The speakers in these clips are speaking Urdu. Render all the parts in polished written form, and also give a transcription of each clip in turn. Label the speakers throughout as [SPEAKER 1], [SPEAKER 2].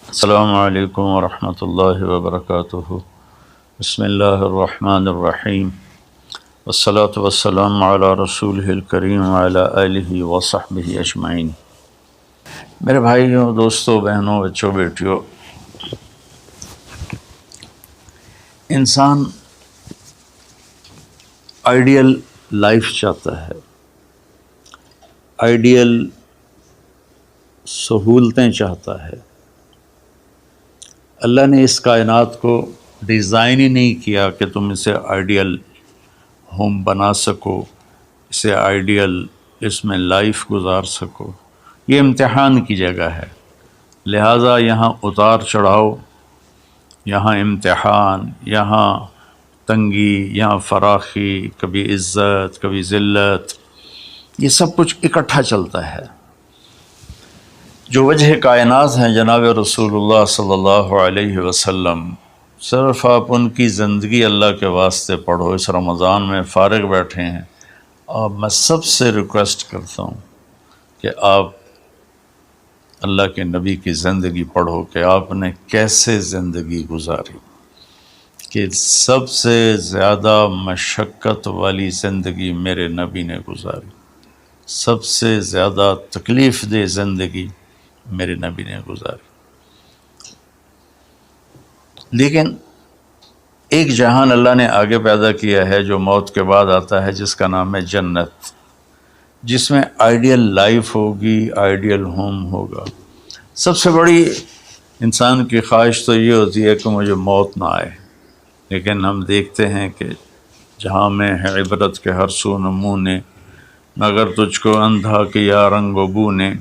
[SPEAKER 1] السلام علیکم ورحمۃ اللہ وبرکاتہ۔ بسم اللہ الرحمن الرحیم، والصلاة والسلام علی رسولہ الکریم وعلی آلہ وصحبہ اجمعین۔ میرے بھائیوں، دوستوں، بہنوں، بچوں، بیٹیوں، انسان آئیڈیل لائف چاہتا ہے، آئیڈیل سہولتیں چاہتا ہے۔ اللہ نے اس کائنات کو ڈیزائن ہی نہیں کیا کہ تم اسے آئیڈیل ہوم بنا سکو، اسے آئیڈیل اس میں لائف گزار سکو۔ یہ امتحان کی جگہ ہے، لہٰذا یہاں اتار چڑھاؤ، یہاں امتحان، یہاں تنگی، یہاں فراخی، کبھی عزت، کبھی ذلت، یہ سب کچھ اکٹھا چلتا ہے۔ جو وجہ کائنات ہیں جناب رسول اللہ صلی اللہ علیہ وسلم، صرف آپ ان کی زندگی اللہ کے واسطے پڑھو۔ اس رمضان میں فارغ بیٹھے ہیں، اور میں سب سے ریکویسٹ کرتا ہوں کہ آپ اللہ کے نبی کی زندگی پڑھو کہ آپ نے کیسے زندگی گزاری، کہ سب سے زیادہ مشقت والی زندگی میرے نبی نے گزاری، سب سے زیادہ تکلیف دہ زندگی میرے نبی نے گزاری۔ لیکن ایک جہان اللہ نے آگے پیدا کیا ہے جو موت کے بعد آتا ہے، جس کا نام ہے جنت، جس میں آئیڈیل لائف ہوگی، آئیڈیل ہوم ہوگا۔ سب سے بڑی انسان کی خواہش تو یہ ہوتی ہے کہ مجھے موت نہ آئے، لیکن ہم دیکھتے ہیں کہ جہاں میں ہے عبرت کے ہر سو نمونے، مگر تجھ کو اندھا کیا رنگ و بو نے،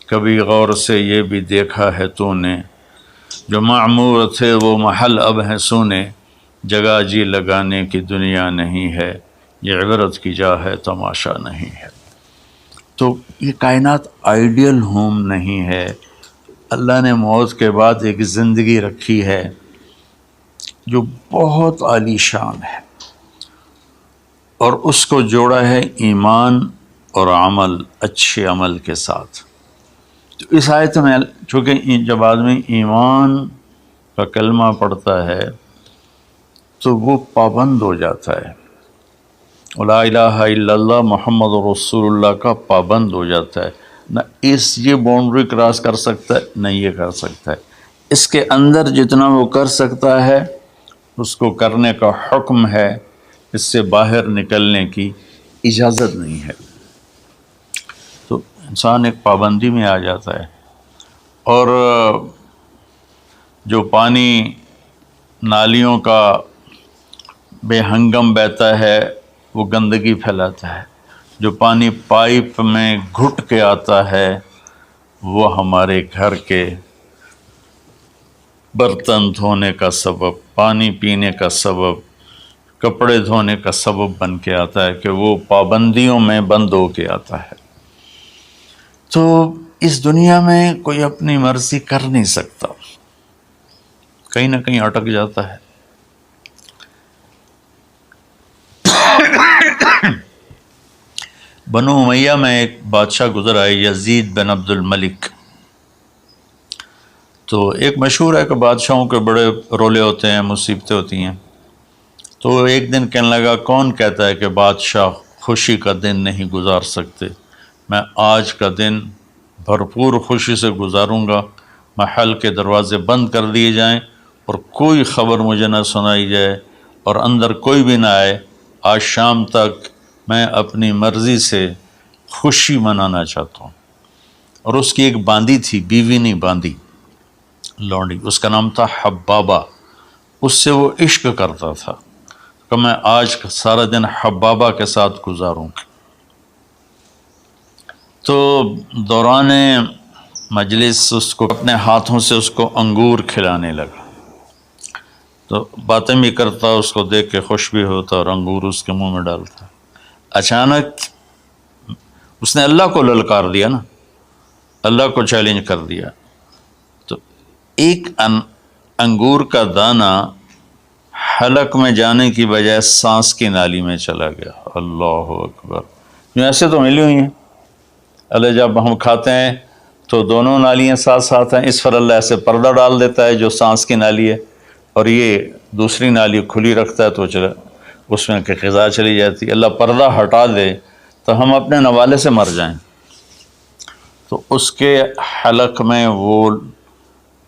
[SPEAKER 1] کبھی غور سے یہ بھی دیکھا ہے تو نے، جو معمور تھے وہ محل اب ہیں سونے، جگہ جی لگانے کی دنیا نہیں ہے، یہ عبرت کی جا ہے تماشا نہیں ہے۔ تو یہ کائنات آئیڈیل ہوم نہیں ہے۔ اللہ نے موت کے بعد ایک زندگی رکھی ہے جو بہت عالی شان ہے، اور اس کو جوڑا ہے ایمان اور عمل، اچھے عمل کے ساتھ۔ تو اس آیت میں چونکہ جب آدمی ایمان کا کلمہ پڑھتا ہے تو وہ پابند ہو جاتا ہے، لا الہ الا اللہ محمد رسول اللہ کا پابند ہو جاتا ہے، نہ یہ باؤنڈری کراس کر سکتا ہے، نہ یہ کر سکتا ہے۔ اس کے اندر جتنا وہ کر سکتا ہے اس کو کرنے کا حکم ہے، اس سے باہر نکلنے کی اجازت نہیں ہے۔ تو انسان ایک پابندی میں آ جاتا ہے، اور جو پانی نالیوں کا بے ہنگم بہتا ہے وہ گندگی پھیلاتا ہے، جو پانی پائپ میں گھٹ کے آتا ہے وہ ہمارے گھر کے برتن دھونے کا سبب، پانی پینے کا سبب، کپڑے دھونے کا سبب بن کے آتا ہے، کہ وہ پابندیوں میں بند ہو کے آتا ہے۔ تو اس دنیا میں کوئی اپنی مرضی کر نہیں سکتا، کہیں نہ کہیں اٹک جاتا ہے۔ بنو امیہ میں ایک بادشاہ گزر آئے، یزید بن عبد الملک۔ تو ایک مشہور ہے کہ بادشاہوں کے بڑے رولے ہوتے ہیں، مصیبتیں ہوتی ہیں۔ تو ایک دن کہنے لگا، کون کہتا ہے کہ بادشاہ خوشی کا دن نہیں گزار سکتے؟ میں آج کا دن بھرپور خوشی سے گزاروں گا، محل کے دروازے بند کر دیے جائیں اور کوئی خبر مجھے نہ سنائی جائے اور اندر کوئی بھی نہ آئے۔ آج شام تک میں اپنی مرضی سے خوشی منانا چاہتا ہوں۔ اور اس کی ایک باندی تھی، بیوی نہیں باندی، لونڈی، اس کا نام تھا حبابہ۔ اس سے وہ عشق کرتا تھا کہ میں آج سارا دن حبابہ کے ساتھ گزاروں گا۔ تو دوران مجلس اس کو اپنے ہاتھوں سے اس کو انگور کھلانے لگا، تو باتیں بھی کرتا، اس کو دیکھ کے خوش بھی ہوتا اور انگور اس کے منہ میں ڈالتا۔ اچانک اس نے اللہ کو للکار دیا نا، اللہ کو چیلنج کر دیا، تو ایک انگور کا دانہ حلق میں جانے کی بجائے سانس کی نالی میں چلا گیا۔ اللہ اکبر! ایسے تو ملی ہوئی ہیں، اللہ جب ہم کھاتے ہیں تو دونوں نالیاں ساتھ ساتھ ہیں، اس پر اللہ ایسے پردہ ڈال دیتا ہے جو سانس کی نالی ہے، اور یہ دوسری نالی کھلی رکھتا ہے تو اس میں کہ غذا چلی جاتی ہے۔ اللہ پردہ ہٹا دے تو ہم اپنے نوالے سے مر جائیں، تو اس کے حلق میں وہ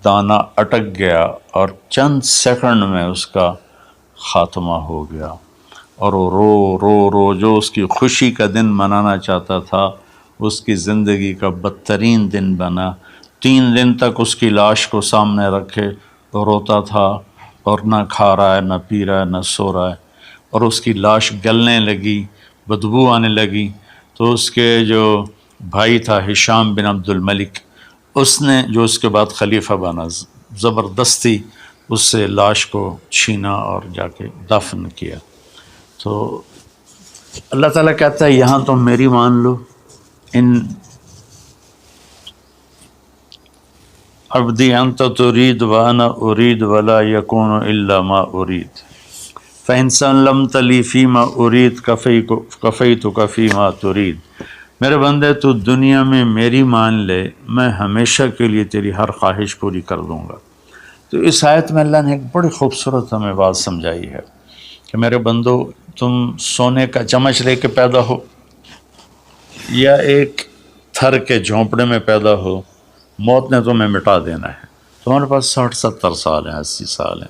[SPEAKER 1] دانہ اٹک گیا اور چند سیکنڈ میں اس کا خاتمہ ہو گیا، اور وہ رو رو رو جو اس کی خوشی کا دن منانا چاہتا تھا اس کی زندگی کا بدترین دن بنا۔ 3 دن تک اس کی لاش کو سامنے رکھے تو روتا تھا، اور نہ کھا رہا ہے، نہ پی رہا ہے، نہ سو رہا ہے، اور اس کی لاش گلنے لگی، بدبو آنے لگی۔ تو اس کے جو بھائی تھا ہشام بن عبد الملک، اس نے جو اس کے بعد خلیفہ بنا، زبردستی اس سے لاش کو چھینا اور جا کے دفن کیا۔ تو اللہ تعالیٰ کہتا ہے یہاں تم میری مان لو، ان عبدی انت ترید وانا ارید ولا یکون الا ما ارید فإن سلمت لی فیما ارید کفیتک فیما ترید۔ میرے بندے تو دنیا میں میری مان لے، میں ہمیشہ کے لیے تیری ہر خواہش پوری کر دوں گا۔ تو اس آیت میں اللہ نے ایک بڑی خوبصورت ہمیں بات سمجھائی ہے کہ میرے بندو، تم سونے کا چمچ لے کے پیدا ہو یا ایک تھر کے جھونپڑے میں پیدا ہو، موت نے تمہیں مٹا دینا ہے۔ تمہارے پاس 60-70 سال ہیں، 80 سال ہیں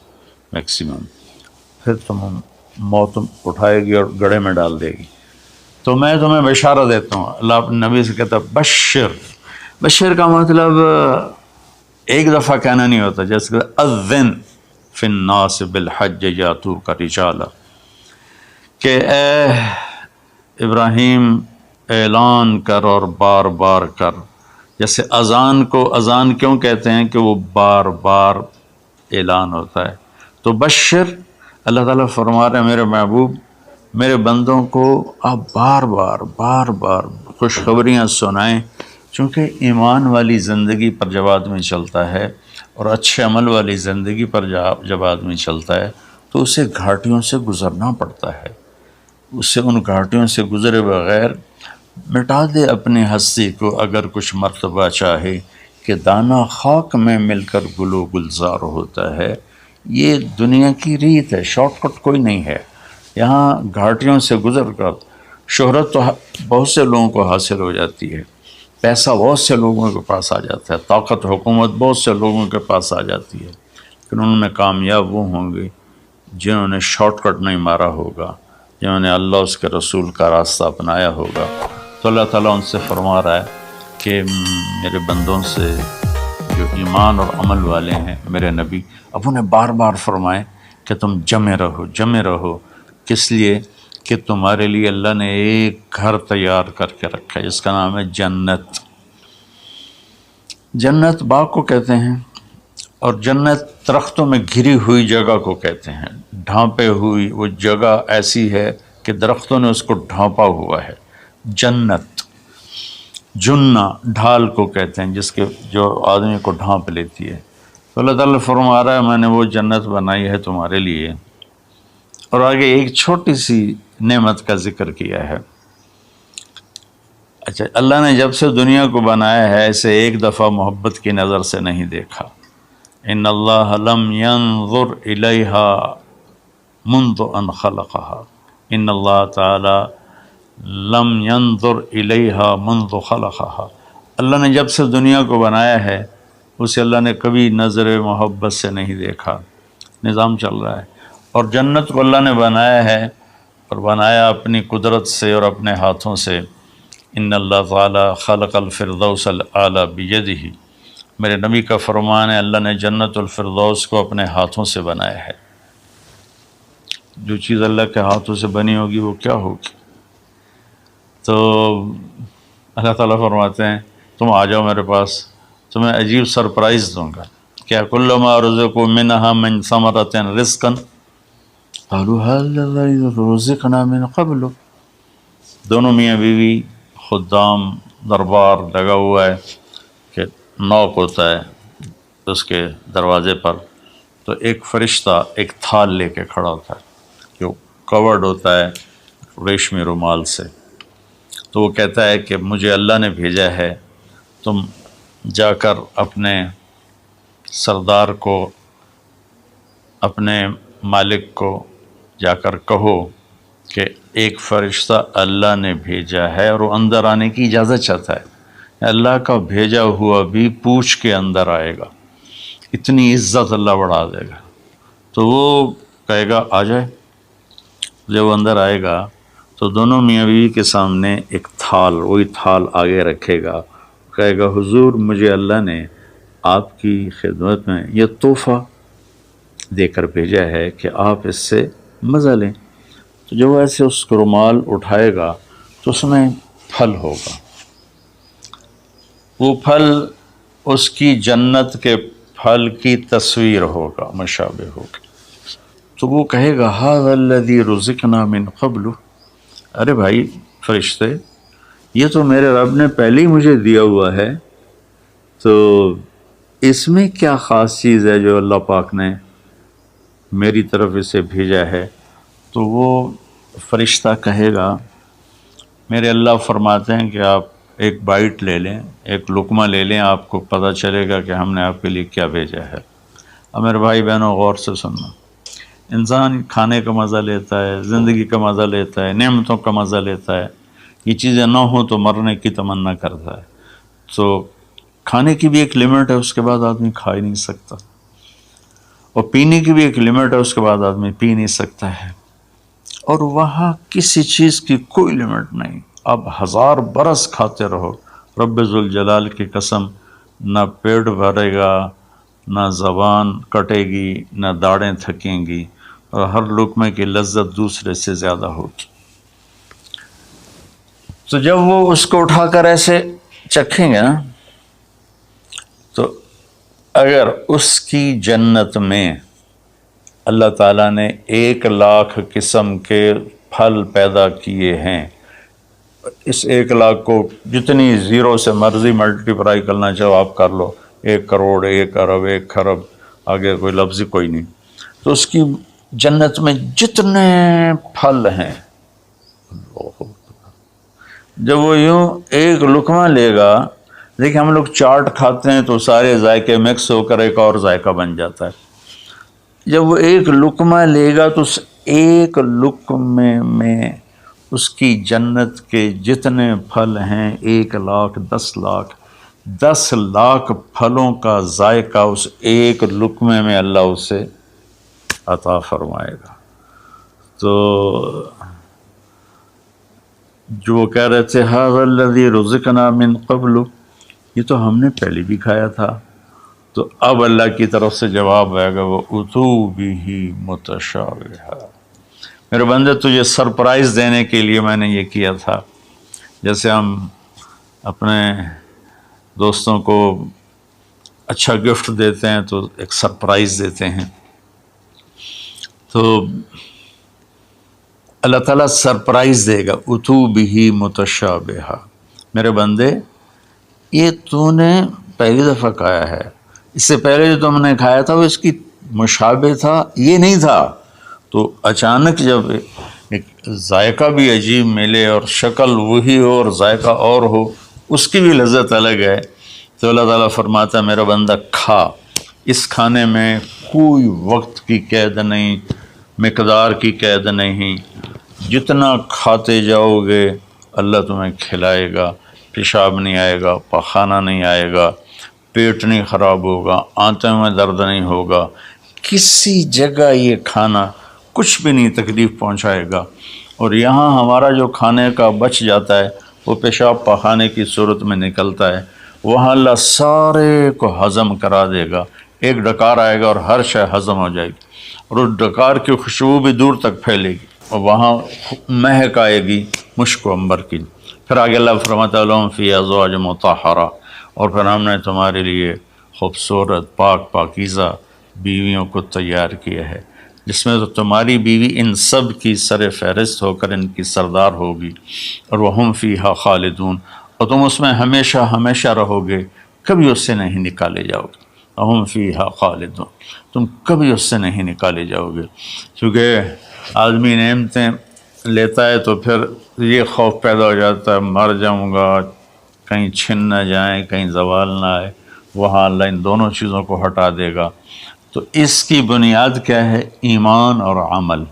[SPEAKER 1] میکسیمم، پھر موت اٹھائے گی اور گڑھے میں ڈال دے گی۔ تو میں تمہیں بشارت دیتا ہوں، اللہ اپنے نبی سے کہتا ہے بشر کا مطلب ایک دفعہ کہنا نہیں ہوتا، جیسے کہ اذن فی الناس بالحج یاتوک رجالا، کہ اے ابراہیم اعلان کر اور بار بار کر۔ جیسے اذان کو اذان کیوں کہتے ہیں کہ وہ بار بار اعلان ہوتا ہے۔ تو بشر، اللہ تعالیٰ فرما رہے ہیں میرے محبوب، میرے بندوں کو آپ بار بار خوشخبریاں سنائیں، چونکہ ایمان والی زندگی پر جب آدمی چلتا ہے اور اچھے عمل والی زندگی پر جب آدمی چلتا ہے تو اسے گھاٹیوں سے گزرنا پڑتا ہے۔ اسے ان گھاٹیوں سے گزرے بغیر مٹا دے اپنی ہستی کو اگر کچھ مرتبہ چاہے کہ دانہ خاک میں مل کر گل و گلزار ہوتا ہے۔ یہ دنیا کی ریت ہے، شارٹ کٹ کوئی نہیں ہے۔ یہاں گھاٹیوں سے گزر کر شہرت تو بہت سے لوگوں کو حاصل ہو جاتی ہے، پیسہ بہت سے لوگوں کے پاس آ جاتا ہے، طاقت حکومت بہت سے لوگوں کے پاس آ جاتی ہے، لیکن ان میں کامیاب وہ ہوں گے جنہوں نے شارٹ کٹ نہیں مارا ہوگا، جنہوں نے اللہ اس کے رسول کا راستہ اپنایا ہوگا۔ تو اللہ تعالیٰ ان سے فرما رہا ہے کہ میرے بندوں سے جو ایمان اور عمل والے ہیں، میرے نبی اب انہیں بار بار فرمائیں کہ تم جمے رہو۔ کس لیے؟ کہ تمہارے لیے اللہ نے ایک گھر تیار کر کے رکھا ہے جس کا نام ہے جنت۔ جنت باغ کو کہتے ہیں، اور جنت درختوں میں گھری ہوئی جگہ کو کہتے ہیں، ڈھانپے ہوئی وہ جگہ ایسی ہے کہ درختوں نے اس کو ڈھانپا ہوا ہے۔ جنت جنہ ڈھال کو کہتے ہیں، جو آدمی کو ڈھانپ لیتی ہے۔ تو اللہ تعالیٰ فرما رہا ہے میں نے وہ جنت بنائی ہے تمہارے لیے، اور آگے ایک چھوٹی سی نعمت کا ذکر کیا ہے۔ اچھا، اللہ نے جب سے دنیا کو بنایا ہے اسے ایک دفعہ محبت کی نظر سے نہیں دیکھا۔ ان اللہ لم ينظر الیہا منذ ان خلقها، ان اللہ تعالی لم ينظر الیہا منذ خلقها، اللہ نے جب سے دنیا کو بنایا ہے اسے اللہ نے کبھی نظر محبت سے نہیں دیکھا۔ نظام چل رہا ہے، اور جنت کو اللہ نے بنایا ہے، اور بنایا اپنی قدرت سے اور اپنے ہاتھوں سے۔ ان اللہ تعالی خلق الفردوس الاعلی بیدہ، میرے نبی کا فرمان ہے اللہ نے جنت الفردوس کو اپنے ہاتھوں سے بنایا ہے۔ جو چیز اللہ کے ہاتھوں سے بنی ہوگی وہ کیا ہوگی؟ تو اللہ تعالیٰ فرماتے ہیں تم آ جاؤ میرے پاس، تمہیں عجیب سرپرائز دوں گا۔ کیا کل ما رزقوا منہا من ثمرۃ رزقا قالوا هذا رزقنا من قبل، دونوں میاں بیوی، خدام، دربار لگا ہوا ہے کہ نوک ہوتا ہے اس کے دروازے پر، تو ایک فرشتہ ایک تھال لے کے کھڑا ہوتا ہے جو کورڈ ہوتا ہے ریشمی رومال سے، تو وہ کہتا ہے کہ مجھے اللہ نے بھیجا ہے، تم جا کر اپنے سردار کو، اپنے مالک کو جا کر کہو کہ ایک فرشتہ اللہ نے بھیجا ہے اور وہ اندر آنے کی اجازت چاہتا ہے، اللہ کا بھیجا ہوا بھی پوچھ کے اندر آئے گا، اتنی عزت اللہ بڑھا دے گا۔ تو وہ کہے گا آ جائے۔ جب وہ اندر آئے گا تو دونوں میاں بیوی کے سامنے ایک تھال، وہی تھال آگے رکھے گا، کہے گا حضور مجھے اللہ نے آپ کی خدمت میں یہ تحفہ دے کر بھیجا ہے کہ آپ اس سے مزہ لیں۔ تو جب وہ ایسے اس کو رومال اٹھائے گا تو اس میں پھل ہوگا، وہ پھل اس کی جنت کے پھل کی تصویر ہوگا، مشابہ ہوگا۔ تو وہ کہے گا ھذا الذی رزقنا من قبل، ارے بھائی فرشتے یہ تو میرے رب نے پہلے ہی مجھے دیا ہوا ہے، تو اس میں کیا خاص چیز ہے جو اللہ پاک نے میری طرف اسے بھیجا ہے؟ تو وہ فرشتہ کہے گا میرے اللہ فرماتے ہیں کہ آپ ایک بائٹ لے لیں، ایک لقمہ لے لیں، آپ کو پتہ چلے گا کہ ہم نے آپ کے لیے کیا بھیجا ہے۔ اب میرے بھائی بہنوں غور سے سننا، انسان کھانے کا مزہ لیتا ہے، زندگی کا مزہ لیتا ہے، نعمتوں کا مزہ لیتا ہے، یہ چیزیں نہ ہوں تو مرنے کی تمنا کرتا ہے۔ تو کھانے کی بھی ایک لمٹ ہے، اس کے بعد آدمی کھا ہی نہیں سکتا، اور پینے کی بھی ایک لمٹ ہے، اس کے بعد آدمی پی نہیں سکتا ہے، اور وہاں کسی چیز کی کوئی لمٹ نہیں، اب 1000 برس کھاتے رہو، رب ذوالجلال کی قسم نہ پیٹ بھرے گا، نہ زبان کٹے گی، نہ داڑیں تھکیں گی، اور ہر لقمے کی لذت دوسرے سے زیادہ ہوگی۔ تو جب وہ اس کو اٹھا کر ایسے چکھیں گے نا، تو اگر اس کی جنت میں اللہ تعالیٰ نے 1,00,000 قسم کے پھل پیدا کیے ہیں، اس 1,00,000 کو جتنی زیرو سے مرضی ملٹیپلائی کرنا چاہو آپ کر لو، 1 کروڑ، 1 ارب، 1 خرب، آگے کوئی لفظ ہی کوئی نہیں۔ تو اس کی جنت میں جتنے پھل ہیں، جب وہ یوں ایک لقمہ لے گا، دیکھیں ہم لوگ چاٹ کھاتے ہیں تو سارے ذائقے مکس ہو کر ایک اور ذائقہ بن جاتا ہے، جب وہ ایک لقمہ لے گا تو اس ایک لقمے میں اس کی جنت کے جتنے پھل ہیں 1,00,000، 10,00,000، 10,00,000 پھلوں کا ذائقہ اس ایک لقمے میں اللہ اسے عطا فرمائے گا۔ تو جو وہ کہہ رہے تھے ھذا الذی رزقنا من قبل، یہ تو ہم نے پہلے بھی کھایا تھا، تو اب اللہ کی طرف سے جواب آئے گا وہ اتو بہ متشابہا، میرے بندے تجھے سرپرائز دینے کے لیے میں نے یہ کیا تھا، جیسے ہم اپنے دوستوں کو اچھا گفٹ دیتے ہیں تو ایک سرپرائز دیتے ہیں، تو اللہ تعالیٰ سرپرائز دے گا اتو بہ متشابہا، میرے بندے یہ تو نے پہلی دفعہ کھایا ہے، اس سے پہلے جو تم نے کھایا تھا وہ اس کی مشابہ تھا، یہ نہیں تھا۔ تو اچانک جب ایک ذائقہ بھی عجیب ملے اور شکل وہی ہو اور ذائقہ اور ہو، اس کی بھی لذت الگ ہے، تو اللہ تعالیٰ فرماتا ہے میرا بندہ کھا، اس کھانے میں کوئی وقت کی قید نہیں، مقدار کی قید نہیں، جتنا کھاتے جاؤ گے اللہ تمہیں کھلائے گا، پیشاب نہیں آئے گا، پخانہ نہیں آئے گا، پیٹ نہیں خراب ہوگا، آنتوں میں درد نہیں ہوگا، کسی جگہ یہ کھانا کچھ بھی نہیں تکلیف پہنچائے گا، اور یہاں ہمارا جو کھانے کا بچ جاتا ہے وہ پیشاب پخانے کی صورت میں نکلتا ہے، وہاں اللہ سارے کو ہضم کرا دے گا، ایک ڈکار آئے گا اور ہر شے ہضم ہو جائے گی، اور اس ڈکار کی خوشبو بھی دور تک پھیلے گی، اور وہاں مہک آئے گی مشک و عنبر کی۔ پھر آگے اللہ فرماتا ہے لہم فیہا ازواج مطہرہ، اور پھر ہم نے تمہارے لیے خوبصورت پاک پاکیزہ بیویوں کو تیار کیا ہے، جس میں تو تمہاری بیوی ان سب کی سر فہرست ہو کر ان کی سردار ہوگی، اور وہم فیہا خالدون، اور تم اس میں ہمیشہ ہمیشہ رہو گے، کبھی اس سے نہیں نکالے جاؤ گے، وہم فیہا خالدون، تم کبھی اس سے نہیں نکالے جاؤ گے، کیونکہ آدمی نعمتیں لیتا ہے تو پھر یہ خوف پیدا ہو جاتا ہے مر جاؤں گا، کہیں چھن نہ جائیں، کہیں زوال نہ آئے، وہاں اللہ ان دونوں چیزوں کو ہٹا دے گا۔ تو اس کی بنیاد کیا ہے؟ ایمان اور عمل۔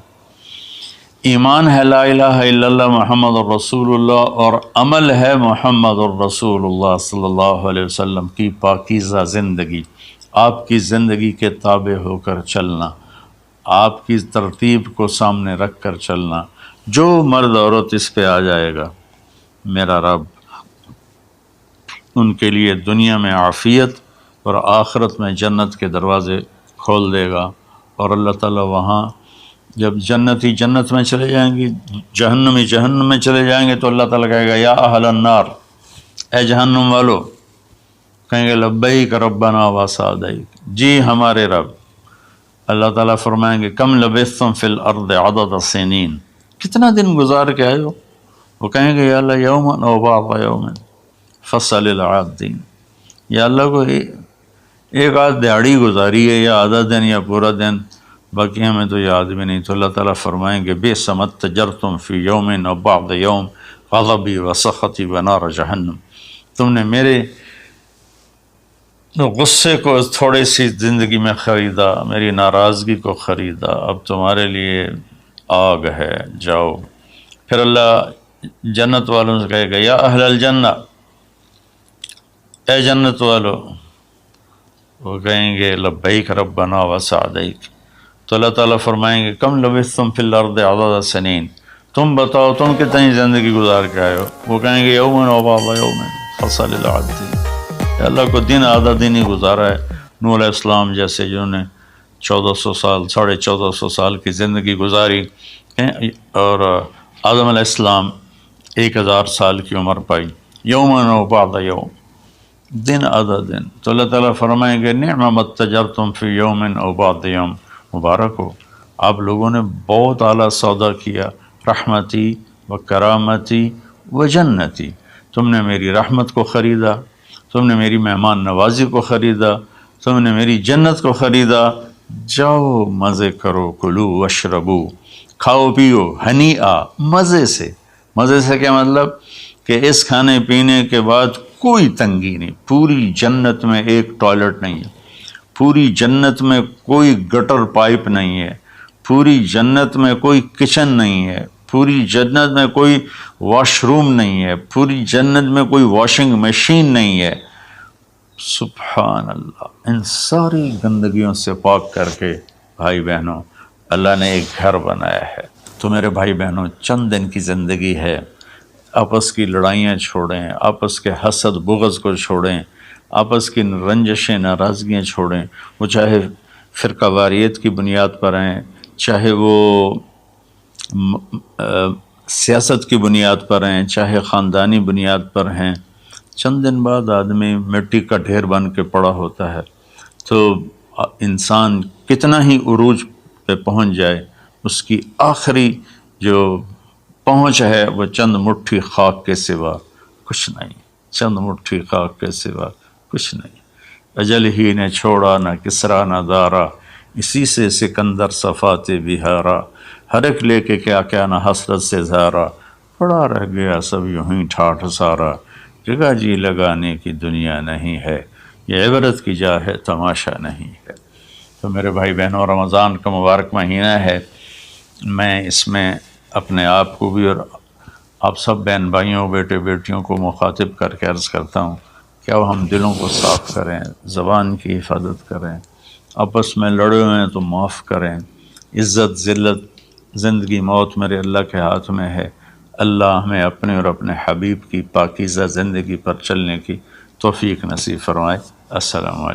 [SPEAKER 1] ایمان ہے لا الہ الا اللہ محمد الرسول اللہ، اور عمل ہے محمد الرسول اللہ صلی اللہ علیہ وسلم کی پاکیزہ زندگی، آپ کی زندگی کے تابع ہو کر چلنا، آپ کی ترتیب کو سامنے رکھ کر چلنا۔ جو مرد عورت اس پہ آ جائے گا، میرا رب ان کے لیے دنیا میں عافیت اور آخرت میں جنت کے دروازے کھول دے گا۔ اور اللہ تعالیٰ وہاں جب جنتی جنت میں چلے جائیں گے، جہنمی جہنم میں چلے جائیں گے، تو اللہ تعالیٰ کہے گا یا اہل النار، اے جہنم والو، کہیں گے لبیک ربنا وسعدیک، جی ہمارے رب۔ اللہ تعالیٰ فرمائیں گے کم لبثتم فی الارض عدد سنین، کتنا دن گزار کے آئے ہو؟ وہ کہیں گے یا اللہ یوما او بعض یوم فصل العادین، یا اللہ کو ایک آدھ دیہڑی گزاری ہے، یا آدھا دن یا پورا دن، باقی ہمیں تو یاد بھی نہیں۔ تو اللہ تعالیٰ فرمائیں گے بئس ما اتجرتم فی یوم او بعض یوم غضبی وسخطی ونار جہنم، تم نے میرے غصے کو تھوڑی سی زندگی میں خریدا، میری ناراضگی کو خریدا، اب تمہارے لیے آگ ہے، جاؤ۔ پھر اللہ جنت والوں سے کہے گا یا اہل الجنہ، اے جنت والو، وہ کہیں گے لبیک ربنا وسعدیک۔ تو اللہ تعالیٰ فرمائیں گے کم لبثتم فی الارض عدد سنین، تم بتاؤ تم کتنی زندگی گزار کے آئے ہو؟ وہ کہیں گے یوم و بعض یوم فصل العادین، اللہ کو دن آدھا دن ہی گزارا ہے۔ نوح علیہ السلام جیسے جنہوں نے 1400 سال 1450 سال کی زندگی گزاری، اور آدم علیہ السلام 1000 سال کی عمر پائی، یوم و بعض یوم، دن آدھا دن۔ تو اللہ تعالیٰ فرمائیں گے نعم ما اتجرتم فی یوم او بعض یوم، مبارک ہو، آپ لوگوں نے بہت اعلیٰ سودا کیا، رحمتی و کرامتی و جنتی، تم نے میری رحمت کو خریدا، تم نے میری مہمان نوازی کو خریدا، تم نے میری جنت کو خریدا، جاؤ مزے کرو، کلو واشربو، کھاؤ پیو، ہنیئا، مزے سے۔ مزے سے کیا مطلب؟ کہ اس کھانے پینے کے بعد کوئی تنگی نہیں، پوری جنت میں ایک ٹوائلٹ نہیں ہے، پوری جنت میں کوئی گٹر پائپ نہیں ہے، پوری جنت میں کوئی کچن نہیں ہے، پوری جنت میں کوئی واش روم نہیں ہے، پوری جنت میں کوئی واشنگ مشین نہیں ہے۔ سبحان اللہ، ان ساری گندگیوں سے پاک کر کے بھائی بہنوں اللہ نے ایک گھر بنایا ہے۔ تو میرے بھائی بہنوں، چند دن کی زندگی ہے، آپس کی لڑائیاں چھوڑیں، آپس کے حسد بغض کو چھوڑیں، آپس کی رنجشیں ناراضگیاں چھوڑیں، وہ چاہے فرقہ واریت کی بنیاد پر ہیں، چاہے وہ سیاست کی بنیاد پر ہیں، چاہے خاندانی بنیاد پر ہیں۔ چند دن بعد آدمی مٹی کا ڈھیر بن کے پڑا ہوتا ہے، تو انسان کتنا ہی عروج پہ پہنچ جائے، اس کی آخری جو پہنچ ہے وہ چند مٹھی خاک کے سوا کچھ نہیں، چند مٹھی خاک کے سوا کچھ نہیں۔ اجل ہی نے چھوڑا نہ کسرا نہ دارا، اسی سے سکندر صفات بہارا، ہر ایک لے کے کیا کیا نہ حسرت سے زارا، پڑا رہ گیا سب یوں ہی ٹھاٹھ سارا، جگہ جی لگانے کی دنیا نہیں ہے، یہ عبرت کی جا ہے تماشا نہیں ہے۔ تو میرے بھائی بہنوں، رمضان کا مبارک مہینہ ہے، میں اس میں اپنے آپ کو بھی اور آپ سب بہن بھائیوں بیٹے بیٹیوں کو مخاطب کر کے عرض کرتا ہوں کہ اب ہم دلوں کو صاف کریں، زبان کی حفاظت کریں، آپس میں لڑے ہوئے ہیں تو معاف کریں، عزت ذلت زندگی موت میرے اللہ کے ہاتھ میں ہے۔ اللہ ہمیں اپنے اور اپنے حبیب کی پاکیزہ زندگی پر چلنے کی توفیق نصیب فرمائے۔ السلام علیکم۔